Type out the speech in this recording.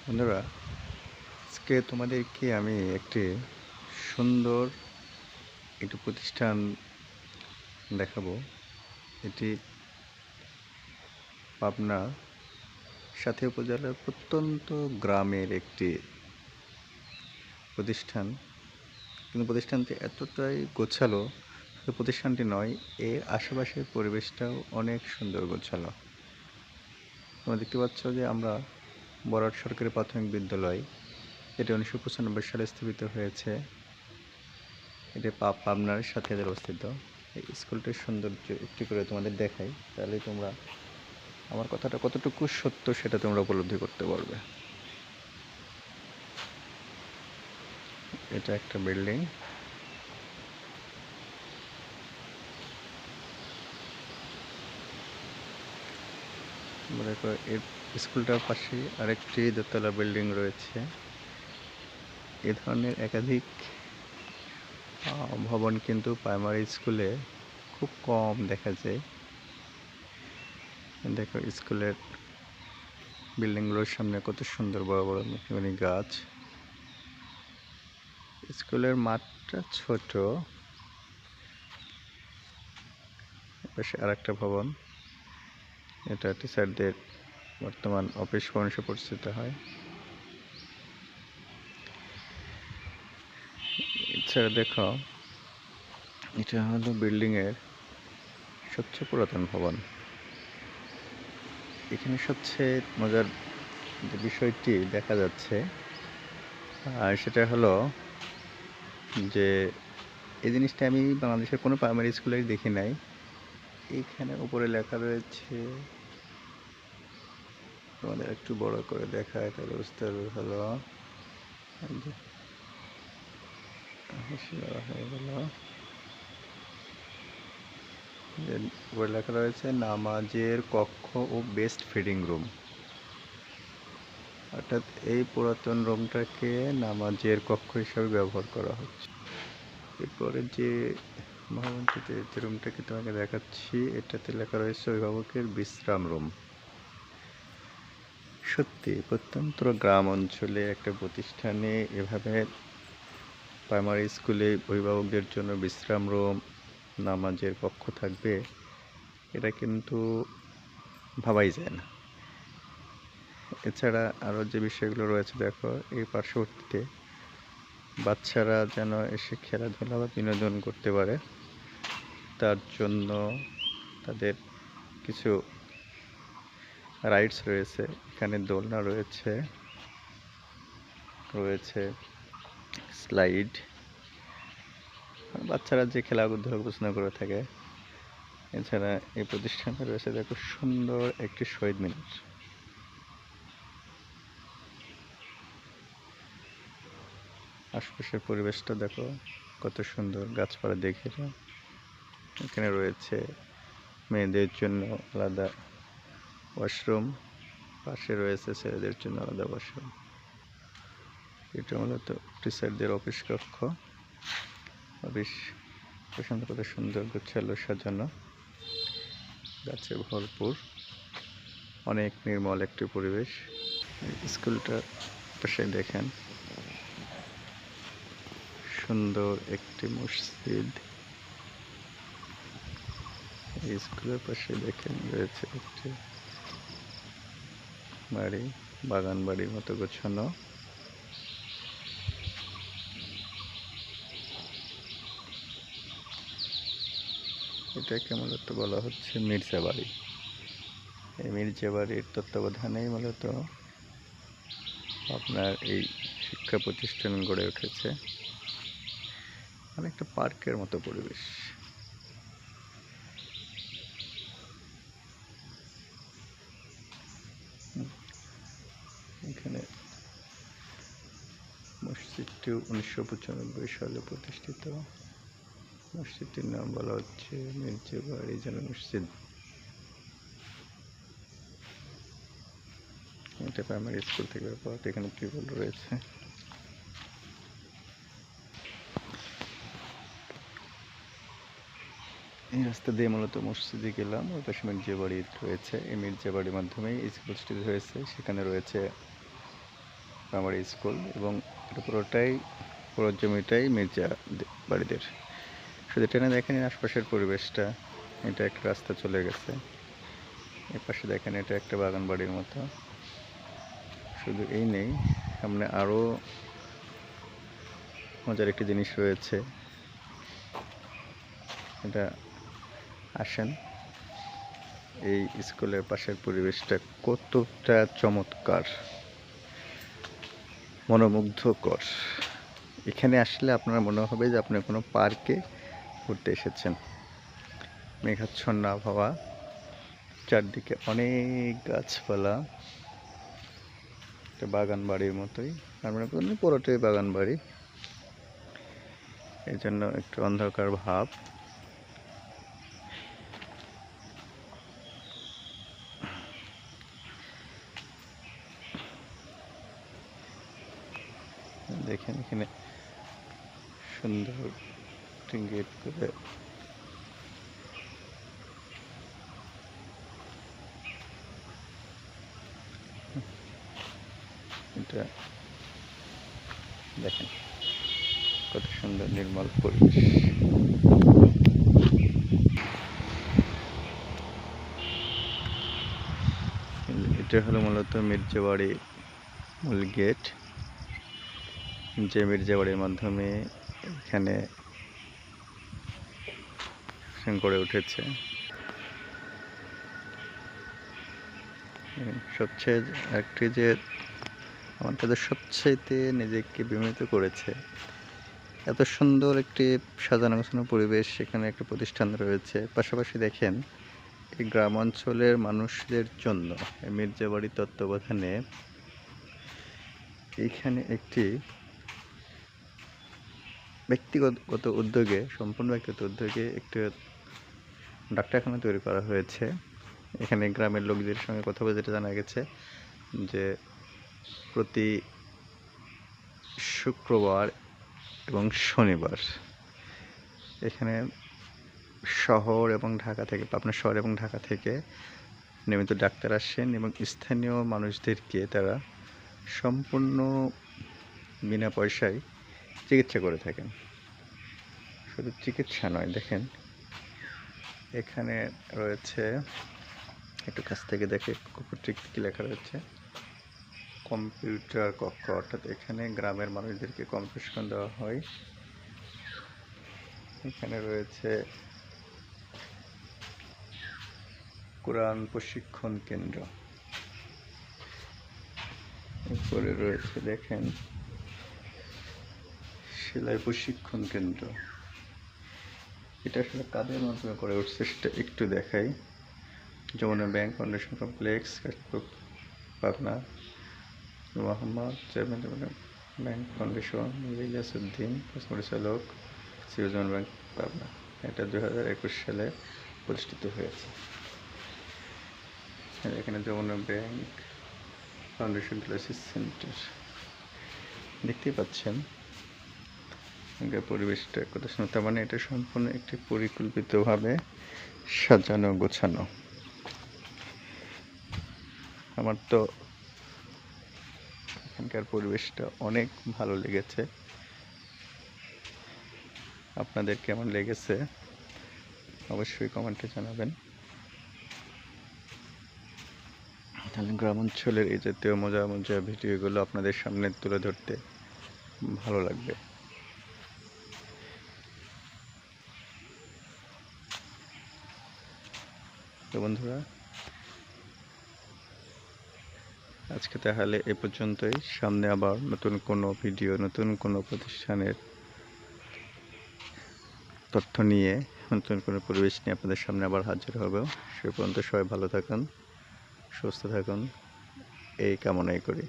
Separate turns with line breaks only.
বন্ধুরা, আজকে তোমাদেরকে আমি একটি সুন্দর একটি প্রতিষ্ঠান দেখাবো। এটি পাবনা সাথী উপজেলার প্রত্যন্ত গ্রামের একটি প্রতিষ্ঠান। কিন্তু প্রতিষ্ঠানটি এতটাই গোছালো, শুধু প্রতিষ্ঠানটি নয়, এর আশেপাশের পরিবেশটাও অনেক সুন্দর গোছালো। তোমরা দেখতে পাচ্ছ যে আমরা বরাট সরকারি প্রাথমিক বিদ্যালয়, এটি 1995 সালে স্থাপিত হয়েছে। এটি পাবনার সাথীতে অবস্থিত। এই স্কুলটির সৌন্দর্য একটু করে তোমাদের দেখাই, তাহলে তোমরা আমার কথাটা কতটুকু সত্য সেটা তোমরা উপলব্ধি করতে পারবে। এটা একটা বিল্ডিং। দেখো, এই স্কুলটার পাশে আরেকটি দোতলা বিল্ডিং রয়েছে। এ ধরনের একাধিক ভবন কিন্তু প্রাইমারি স্কুলে খুব কম দেখা যায়। দেখো, স্কুলের বিল্ডিংগুলোর সামনে কত সুন্দর বড় বড় মেহগনি গাছ। স্কুলের মাঠটা ছোট। পাশে আরেকটা ভবন, এটা টিচারদের বর্তমান অফিস ভবন হিসেবে পরিচিত হয়। এছাড়া দেখো, এটা হলো বিল্ডিংয়ের সবচেয়ে পুরাতন ভবন। এখানে সবচেয়ে মজার যে বিষয়টি দেখা যাচ্ছে, আর সেটা হলো যে এই জিনিসটা আমি বাংলাদেশের কোনো প্রাইমারি স্কুলেই দেখি নাই। এইখানে উপরে লেখা রয়েছে, তোমাদের একটু বড় করে দেখায় তাহলে বুঝতে হলো হয়ে গেল। উপরে লেখা রয়েছে নামাজের কক্ষ ও বেস্ট ফিডিং রুম। অর্থাৎ এই পুরাতন রুমটাকে নামাজের কক্ষ হিসাবে ব্যবহার করা হচ্ছে। এরপরে যে ভবনটিতে যে রুমটাকে তোমাকে দেখাচ্ছি, এটাতে লেখা রয়েছে অভিভাবকের বিশ্রাম রুম। সত্যি প্রত্যন্ত গ্রাম অঞ্চলে একটা প্রতিষ্ঠানে এভাবে প্রাইমারি স্কুলে অভিভাবকদের জন্য বিশ্রাম রুম, নামাজের কক্ষ থাকবে, এটা কিন্তু ভাবাই যায় না। এছাড়া আরও যে বিষয়গুলো রয়েছে, দেখো এই পার্শ্ববর্তীতে বাচ্চারা যেন এসে খেলাধুলা বা বিনোদন করতে পারে, তার জন্য তাদের কিছু রাইডস রয়েছে। এখানে দোলনা রয়েছে, স্লাইড। বাচ্চারা যে খেলাধুলা পছন্দ করে থাকে। এছাড়া এই প্রতিষ্ঠানে রয়েছে দেখো সুন্দর একটি শহীদ মিনার। আশপাশের পরিবেশটা দেখো কত সুন্দর, গাছপালা দেখে। এখানে রয়েছে মেয়েদের জন্য আলাদা ওয়াশরুম, পাশে রয়েছে ছেলেদের জন্য আলাদা ওয়াশরুম। এটা মূলত টিচারদের অফিস কক্ষ। অফিস কত সুন্দর গোছালো সাজানো, গাছে ভরপুর, অনেক নির্মল একটি পরিবেশ। স্কুলটার পাশে দেখেন সুন্দর একটি মসজিদ। এই স্কুলের পাশে দেখেন রয়েছে একটি বাড়ি, বাগান বাড়ির মতো গোছানো। এটাকে মূলত বলা হচ্ছে মির্জা বাড়ি। এই মির্জা বাড়ির তত্ত্বাবধানেই মূলত আপনার এই শিক্ষা প্রতিষ্ঠান গড়ে উঠেছে। অনেকটা পার্কের মতো পরিবেশ। এখানে মসজিদটি 1995 সালে প্রতিষ্ঠিত। মসজিদটির নাম বলা হচ্ছে মির্জা বাড়ি জামে মসজিদ। এটা প্রাইমারি স্কুল থেকে ব্যাপার। এখানে টিউবওয়েল রয়েছে। এই রাস্তা দিয়ে মূলত মসজিদে গেলাম, ওই পাশে মির্জা বাড়ি রয়েছে। এই মির্জা বাড়ির মাধ্যমেই স্কুল প্রতিষ্ঠিত হয়েছে। সেখানে রয়েছে প্রাইমারি স্কুল এবং এটা পুরো জমিটাই মির্জা বাড়িদের। শুধু ট্রেনে দেখেন আশপাশের পরিবেশটা, এটা একটা রাস্তা চলে গেছে, এর পাশে দেখেন এটা একটা বাগান বাড়ির মতো। শুধু এই নেই, সামনে আরও মজার একটি জিনিস রয়েছে, এটা আসেন এই স্কুলের পাশের পরিবেশটা কতটা চমৎকার, মনোমুগ্ধকর। এখানে আসলে আপনার মনে হবে যে আপনি কোনো পার্কে ঘুরতে এসেছেন। মেঘাচ্ছন্ন আবহাওয়া, চারদিকে অনেক গাছপালা, একটা বাগান বাড়ির মতোই, তার মানে পুরোটাই বাগান বাড়ি, এই জন্য একটু অন্ধকার ভাব। দেখেন এখানে সুন্দর গেট করে এটা দেখেন কত সুন্দর নির্মল পরিবেশ। এটা হলো মূলত মির্জাবাড়ি মূল গেট, যে মির্জাবাড়ির মাধ্যমে এখানে গড়ে উঠেছে। সবচেয়ে একটি যে আমার কাছে সবচেয়েতে নিজেকে বিমোহিত করেছে, এত সুন্দর একটি সাজানো গোছানো পরিবেশ, সেখানে একটা প্রতিষ্ঠান রয়েছে। পাশাপাশি দেখেন এই গ্রাম অঞ্চলের মানুষদের জন্য মির্জাবাড়ি তত্ত্বাবধানে এইখানে একটি ব্যক্তিগত উদ্যোগে, সম্পূর্ণ ব্যক্তিগত উদ্যোগে একটি ডাক্তারখানা তৈরি করা হয়েছে। এখানে গ্রামের লোকদের সঙ্গে কথা বলে যেটা জানা গেছে যে প্রতি শুক্রবার এবং শনিবার এখানে শহর এবং ঢাকা থেকে, পাবনা শহর এবং ঢাকা থেকে নিয়মিত ডাক্তার আসেন এবং স্থানীয় মানুষদেরকে তারা সম্পূর্ণ বিনা পয়সায় চিকিৎসা করে থাকেন। শুধু চিকিৎসা নয়, দেখেন এখানে রয়েছে, একটু কাছ থেকে দেখে ঠিক কী লেখা রয়েছে, কম্পিউটার কক্ষ, অর্থাৎ এখানে গ্রামের মানুষদেরকে কম্পিউটার দেওয়া হয়। এখানে রয়েছে কোরআন প্রশিক্ষণ কেন্দ্র, এরপরে রয়েছে দেখেন সেলাই প্রশিক্ষণ কেন্দ্র। এটা আসলে কাদের মাধ্যমে করে উঠছে সেটা একটু দেখাই। Jamuna bank foundation complex, Pabna, Mohammad chairman bank foundation, Iliasuddin পরিচালক, সিউজন ব্যাংক পাবনা। এটা 2021 সালে প্রতিষ্ঠিত হয়েছে। এখানে যমুনা ব্যাংক ফাউন্ডেশন ক্লাসিস সেন্টার, দেখতেই পাচ্ছেন পরিবেশটা কত সুন্দর। তার মানে এটা সম্পূর্ণ একটি পরিকল্পিতভাবে সাজানো গোছানো। আমার তো এখানকার পরিবেশটা অনেক ভালো লেগেছে। আপনাদের কেমন লেগেছে অবশ্যই কমেন্টে জানাবেন। তাহলে গ্রাম অঞ্চলের এই জাতীয় মজার মজার ভিডিওগুলো আপনাদের সামনে তুলে ধরতে ভালো লাগবে। তো বন্ধুরা, আজকে তাহলে এ পর্যন্তই। সামনে আবার নতুন কোনো ভিডিও, নতুন কোনো প্রতিষ্ঠানের তথ্য নিয়ে, নতুন কোনো পরিবেশ নিয়ে আপনাদের সামনে আবার হাজির হব। সে পর্যন্ত সবাই ভালো থাকুন, সুস্থ থাকুন, এই কামনাই করি।